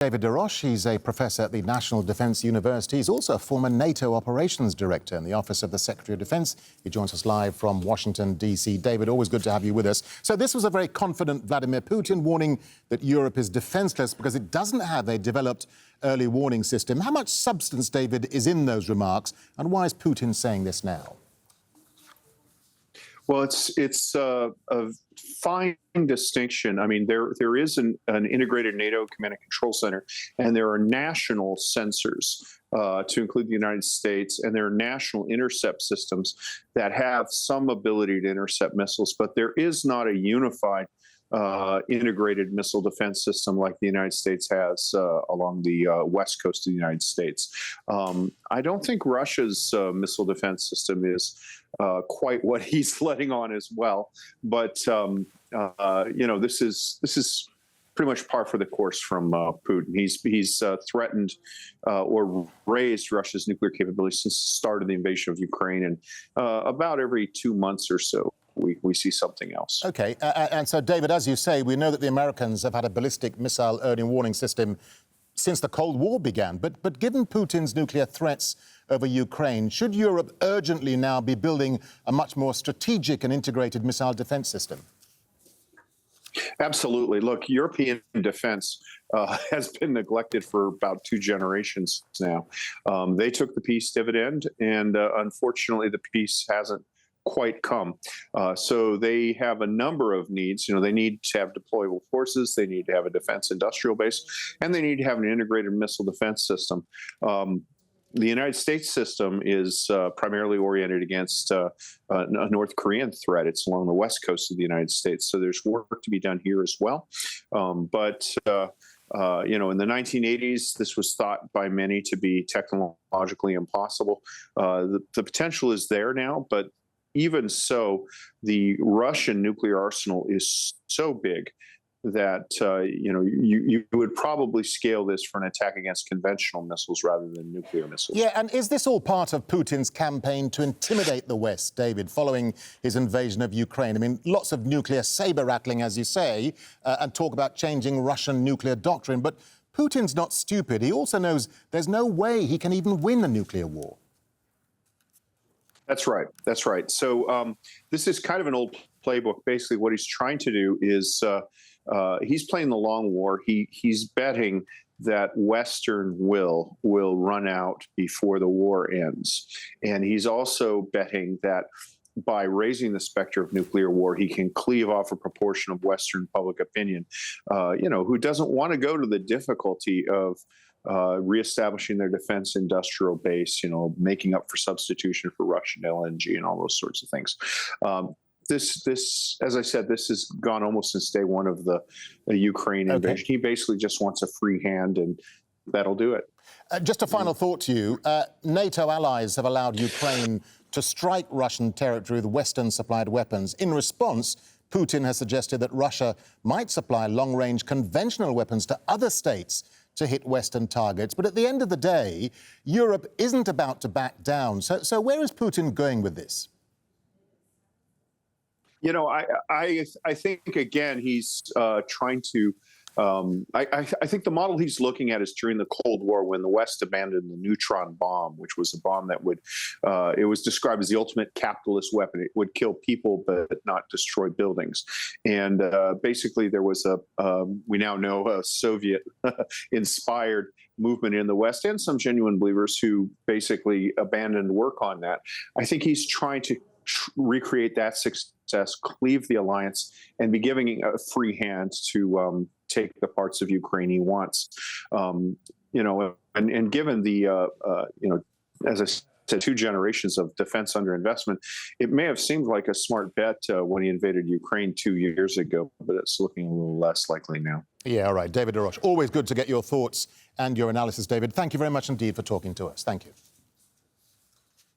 David Roches, he's a professor at the National Defence University. He's also a former NATO operations director in the Office of the Secretary of Defence. He joins us live from Washington, D.C. David, always good to have you with us. So this was a very confident Vladimir Putin warning that Europe is defenceless because it doesn't have a developed early warning system. How much substance, David, is in those remarks, and why is Putin saying this now? Well, it's a fine distinction. I mean, there is an integrated NATO command and control center, and there are national sensors to include the United States, and there are national intercept systems that have some ability to intercept missiles, but there is not a unified integrated missile defense system like the United States has along the west coast of the United States. I don't think Russia's missile defense system is quite what he's letting on as well. But you know, this is pretty much par for the course from Putin. He's threatened or raised Russia's nuclear capability since the start of the invasion of Ukraine, and about every 2 months or so, we see something else. OK, and so, David, as you say, we know that the Americans have had a ballistic missile early warning system since the Cold War began. But given Putin's nuclear threats over Ukraine, should Europe urgently now be building a much more strategic and integrated missile defense system? Absolutely. Look, European defense has been neglected for about 2 generations now. They took the peace dividend, and unfortunately, the peace hasn't quite come. So they have a number of needs. You know, they need to have deployable forces, they need to have a defense industrial base, and they need to have an integrated missile defense system. The United States system is primarily oriented against a North Korean threat. It's along the west coast of the United States, so there's work to be done here as well. You know, in the 1980s, this was thought by many to be technologically impossible. The potential is there now, but even so, the Russian nuclear arsenal is so big that you know, you would probably scale this for an attack against conventional missiles rather than nuclear missiles. Yeah, and is this all part of Putin's campaign to intimidate the West, David, following his invasion of Ukraine? I mean, lots of nuclear saber-rattling, as you say, and talk about changing Russian nuclear doctrine. But Putin's not stupid. He also knows there's no way he can even win a nuclear war. That's right. That's right. So this is kind of an old playbook. Basically, what he's trying to do is he's playing the long war. He's betting that Western will run out before the war ends, and he's also betting that by raising the specter of nuclear war, he can cleave off a proportion of Western public opinion, you know, who doesn't want to go to the difficulty of reestablishing their defense industrial base, you know, making up for substitution for Russian LNG and all those sorts of things. This, as I said, this has gone almost since day one of the Ukraine invasion. He basically just wants a free hand, and that'll do it. Just a final thought to you. NATO allies have allowed Ukraine to strike Russian territory with Western-supplied weapons. In response, Putin has suggested that Russia might supply long-range conventional weapons to other states to hit Western targets. But at the end of the day, Europe isn't about to back down. So where is Putin going with this? You know, I think, again, he's trying to I think the model he's looking at is during the Cold War, when the West abandoned the neutron bomb, which was a bomb that would, it was described as the ultimate capitalist weapon. It would kill people but not destroy buildings. And basically there was we now know, a Soviet-inspired movement in the West and some genuine believers who basically abandoned work on that. I think he's trying to recreate that success, cleave the alliance, and be giving a free hand to take the parts of Ukraine he wants. You know, and given the, you know, as I said, 2 generations of defense underinvestment, it may have seemed like a smart bet when he invaded Ukraine 2 years ago, but it's looking a little less likely now. Yeah, all right. David Roches, always good to get your thoughts and your analysis, David. Thank you very much indeed for talking to us. Thank you.